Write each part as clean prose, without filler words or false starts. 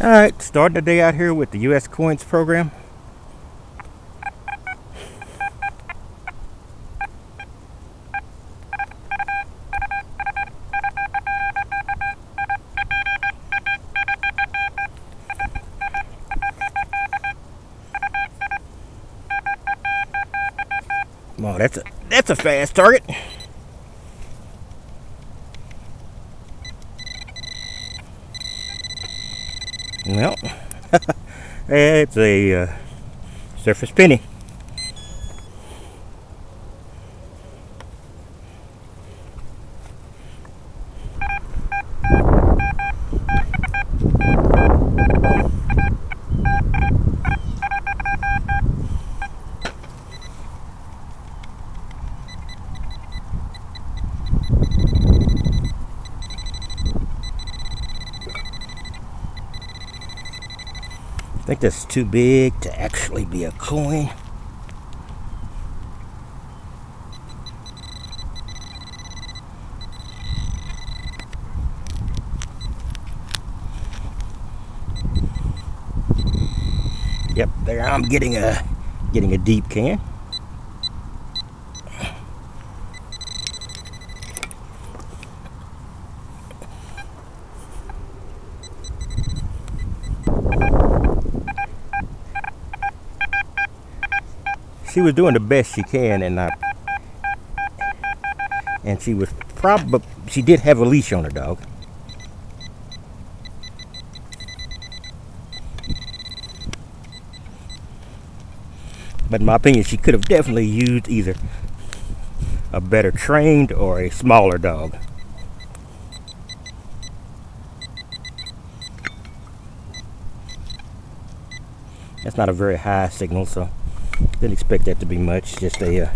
Alright, starting the day out here with the US Coins program. Oh, that's a fast target. Well, it's a surface penny. I think that's too big to actually be a coin. Yep, there I'm getting a deep can. She was doing the best she can, and she was she did have a leash on her dog. But in my opinion, she could have definitely used either a better trained or a smaller dog. That's not a very high signal, so didn't expect that to be much. Just a yeah.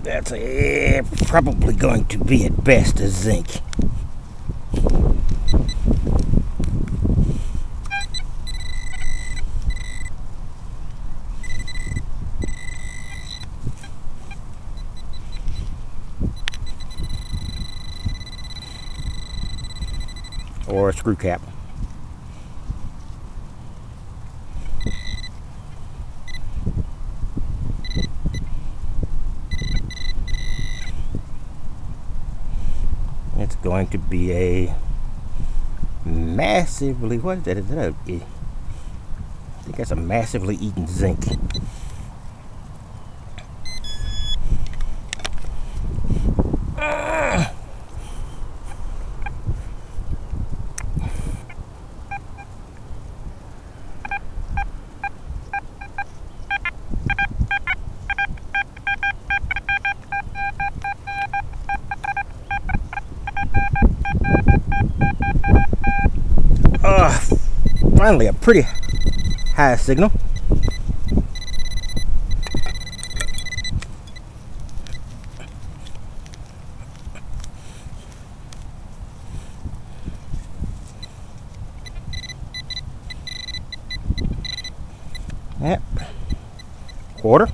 That's probably going to be at best a zinc. Or a screw cap. It's going to be a massively, what is that? Is that I think that's a massively eaten zinc. Finally, a pretty high signal. Yep. Quarter.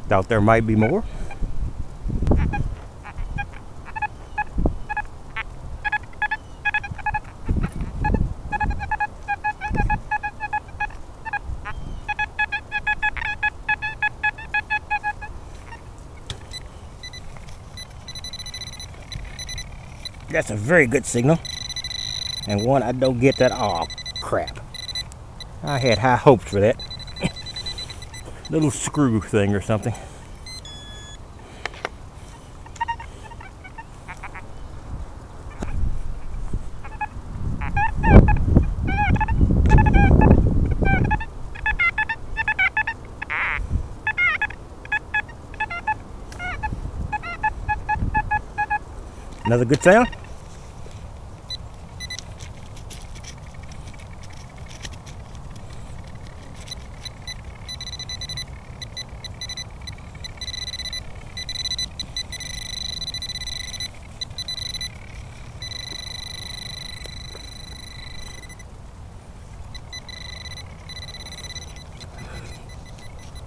Doubt there might be more. That's a very good signal, and one I don't get that. Oh crap, I had high hopes for that little screw thing or something. Another good sound.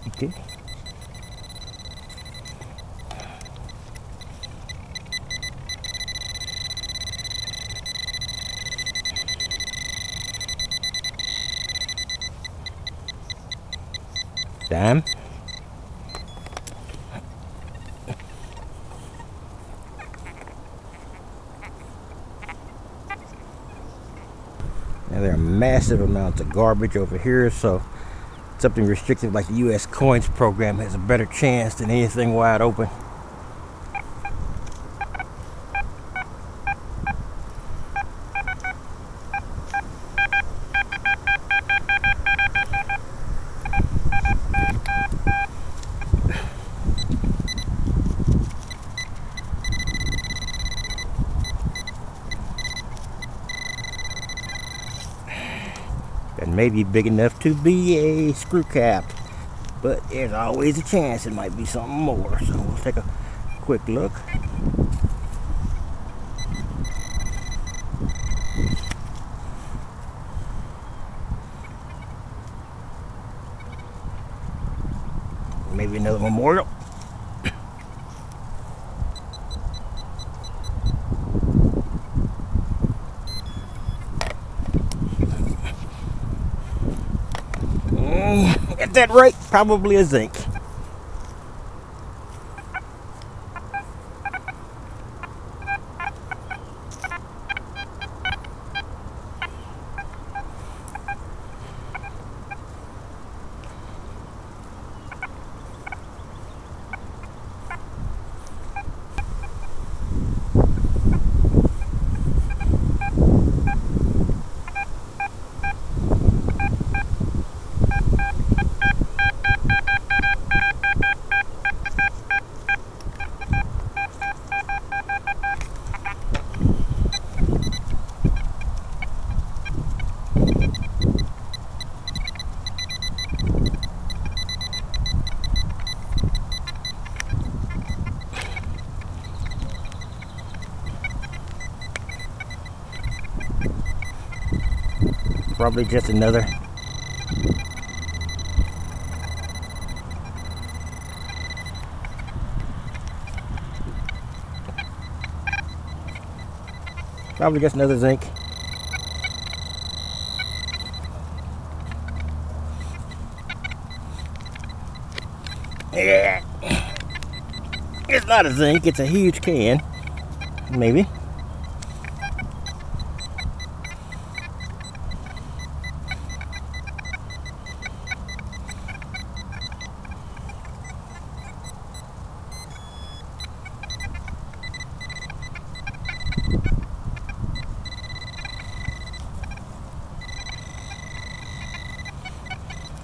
Okay. Dime. Now there are massive amounts of garbage over here, so something restrictive like the U.S. Coins program has a better chance than anything wide open. That may be big enough to be a screw cap, but there's always a chance it might be something more. So we'll take a quick look. Maybe another memorial. At that rate, probably a zinc. Probably just another. Probably just another zinc. Yeah. It's not a zinc, it's a huge can. Maybe.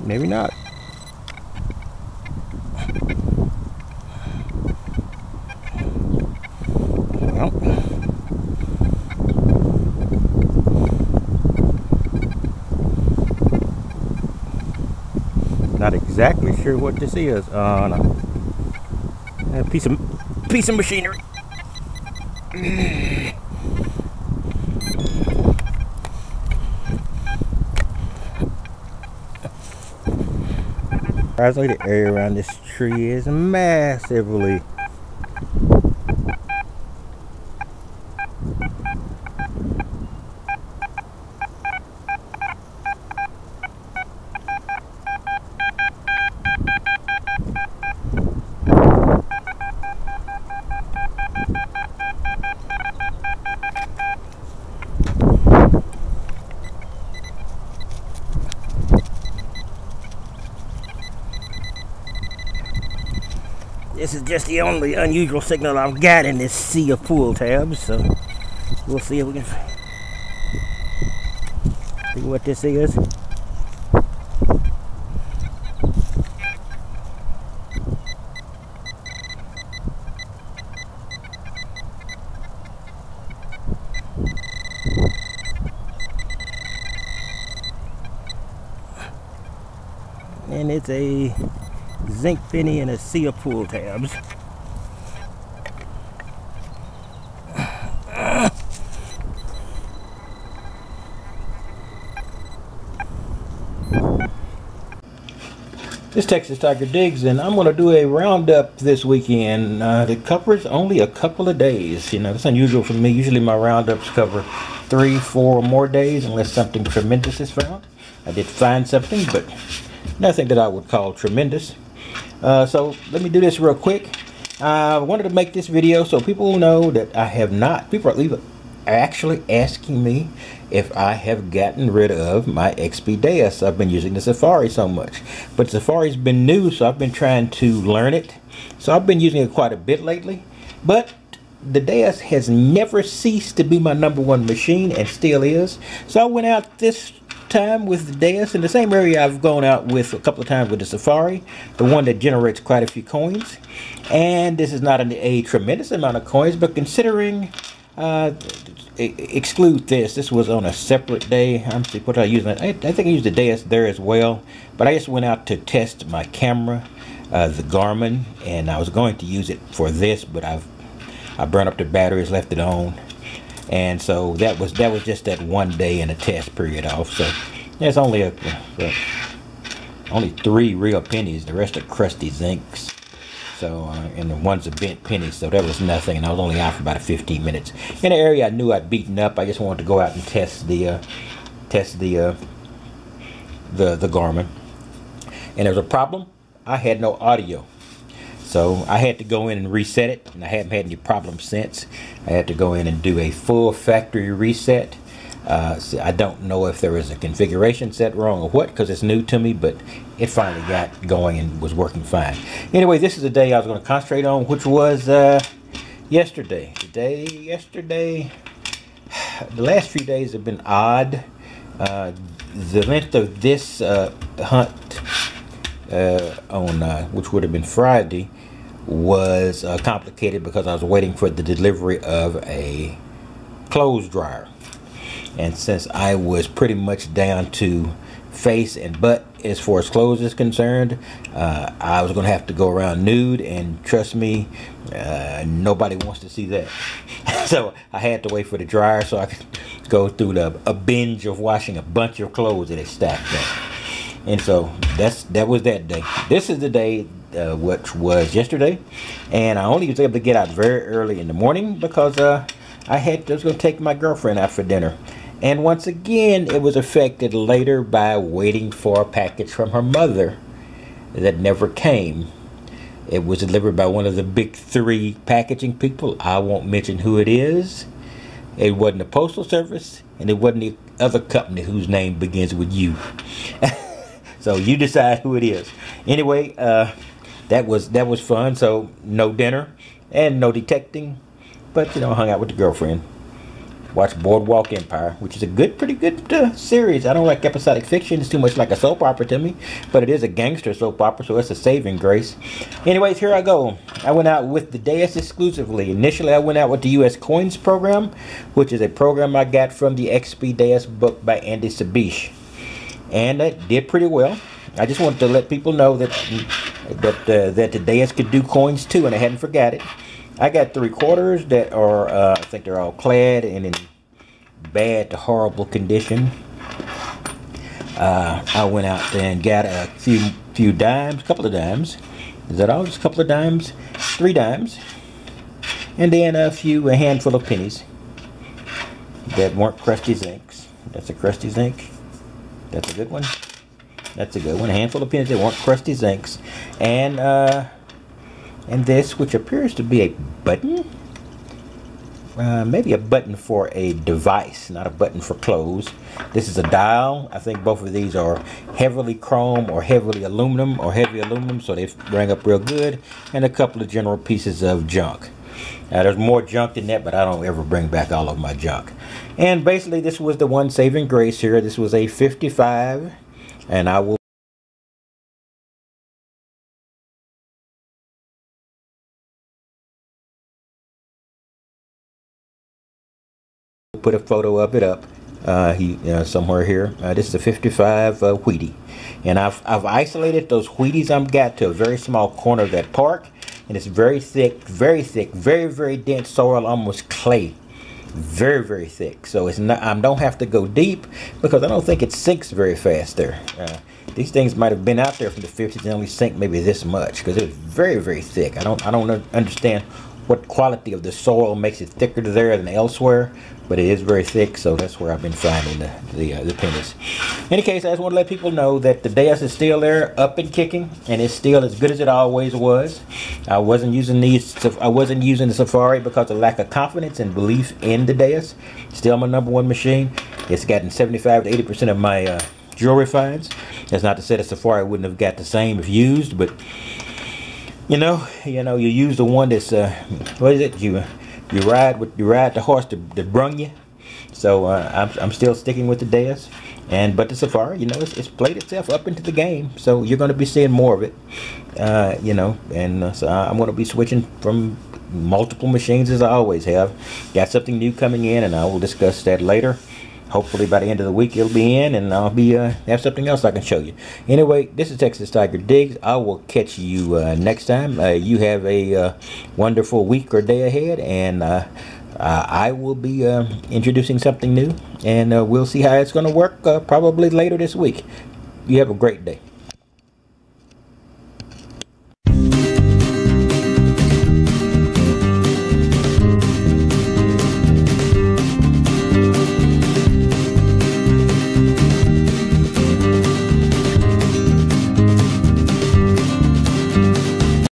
Maybe not. Well, not exactly sure what this is. No. A piece of machinery. Surprisingly, the area around this tree is massively This is just the only unusual signal I've got in this sea of pool tabs, so we'll see if we can see what this is. And it's a zinc penny and a sea of pull tabs. This Texas Tiger Digs, and I'm going to do a roundup this weekend. The covers only a couple of days. You know, it's unusual for me. Usually my roundups cover 3, 4 or more days unless something tremendous is found. I did find something, but nothing that I would call tremendous. So let me do this real quick. I wanted to make this video so people know that I have not, people are actually asking me if I have gotten rid of my XP Deus. I've been using the Safari so much, but Safari's been new, so I've been trying to learn it. So I've been using it quite a bit lately, but the Deus has never ceased to be my #1 machine and still is. So I went out this time with the Deus in the same area I've gone out with a couple of times with the Safari, the one that generates quite a few coins. And this is not a tremendous amount of coins, but considering exclude this was on a separate day. I'm see what I used. I think I used the Deus there as well, but I just went out to test my camera, the Garmin, and I was going to use it for this, but I burned up the batteries, left it on, and so that was just that one day in a test period off. So there's only only 3 real pennies. The rest are crusty zincs. So and the one's a bent penny, so that was nothing, and I was only out for about 15 minutes. In an area I knew I'd beaten up, I just wanted to go out and test the Garmin. And there was a problem. I had no audio, so I had to go in and reset it, and I haven't had any problems since. I had to go in and do a full factory reset. So I don't know if there was a configuration set wrong or what, because it's new to me, but it finally got going and was working fine. Anyway, this is the day I was going to concentrate on, which was yesterday. The last few days have been odd. The length of this hunt on which would have been Friday was complicated because I was waiting for the delivery of a clothes dryer. And since I was pretty much down to face and butt as far as clothes is concerned, I was going to have to go around nude, and trust me, nobody wants to see that. So I had to wait for the dryer so I could go through a binge of washing a bunch of clothes that had stacked up. And so that was that day. This is the day which was yesterday, and I only was able to get out very early in the morning because I was going to take my girlfriend out for dinner. And once again, it was affected later by waiting for a package from her mother that never came. It was delivered by one of the big 3 packaging people. I won't mention who it is. It wasn't the Postal Service, and it wasn't the other company whose name begins with U. So you decide who it is. Anyway, that was fun. So no dinner and no detecting, but you know, I hung out with the girlfriend. Watched Boardwalk Empire, which is a pretty good series. I don't like episodic fiction. It's too much like a soap opera to me, but it is a gangster soap opera, so it's a saving grace. Anyways, here I go. I went out with the Deus exclusively. Initially, I went out with the U.S. Coins program, which is a program I got from the XP Deus book by Andy Sabisch, and it did pretty well. I just wanted to let people know that the Deus could do coins too, and I hadn't forgot it. I got 3/4 that are, I think they're all clad and in bad to horrible condition. I went out and got a few dimes, couple of dimes. Is that all? Just a couple of dimes? 3 dimes. And then a handful of pennies that weren't crusty zincs. That's a crusty zinc. That's a good one. That's a good one. A handful of pennies that weren't crusty zincs. And this, which appears to be a button, maybe a button for a device, not a button for clothes. This is a dial. I think both of these are heavily chrome or heavily aluminum or heavy aluminum, so they bring up real good. And a couple of general pieces of junk. Now, there's more junk than that, but I don't ever bring back all of my junk. And basically, this was the one saving grace here. This was a 55, and I will put a photo of it up somewhere here. This is a 55 Wheatie, and I've isolated those Wheaties I've got to a very small corner of that park, and it's very thick, very very dense soil, almost clay, very thick. So it's not, I don't have to go deep because I don't think it sinks very fast there. These things might have been out there from the 50s and only sink maybe this much because it was very thick. I don't understand what quality of the soil makes it thicker there than elsewhere, but it is very thick, so that's where I've been finding the pennies. In any case, I just want to let people know that the Deus is still there, up and kicking, and it's still as good as it always was. I wasn't using the Safari because of lack of confidence and belief in the Deus. Still my #1 machine. It's gotten 75 to 80% of my jewelry finds. That's not to say the Safari wouldn't have got the same if used, but you use the one that's what is it? You ride the horse that brung you. So I'm still sticking with the Deus, but the Safari, it's played itself up into the game. So you're going to be seeing more of it, so I'm going to be switching from multiple machines as I always have. Got something new coming in, and I will discuss that later. Hopefully by the end of the week it'll be in, and I'll be have something else I can show you. Anyway, this is Texas Tiger Digs. I will catch you next time. You have a wonderful week or day ahead, and I will be introducing something new, and we'll see how it's going to work probably later this week. You have a great day.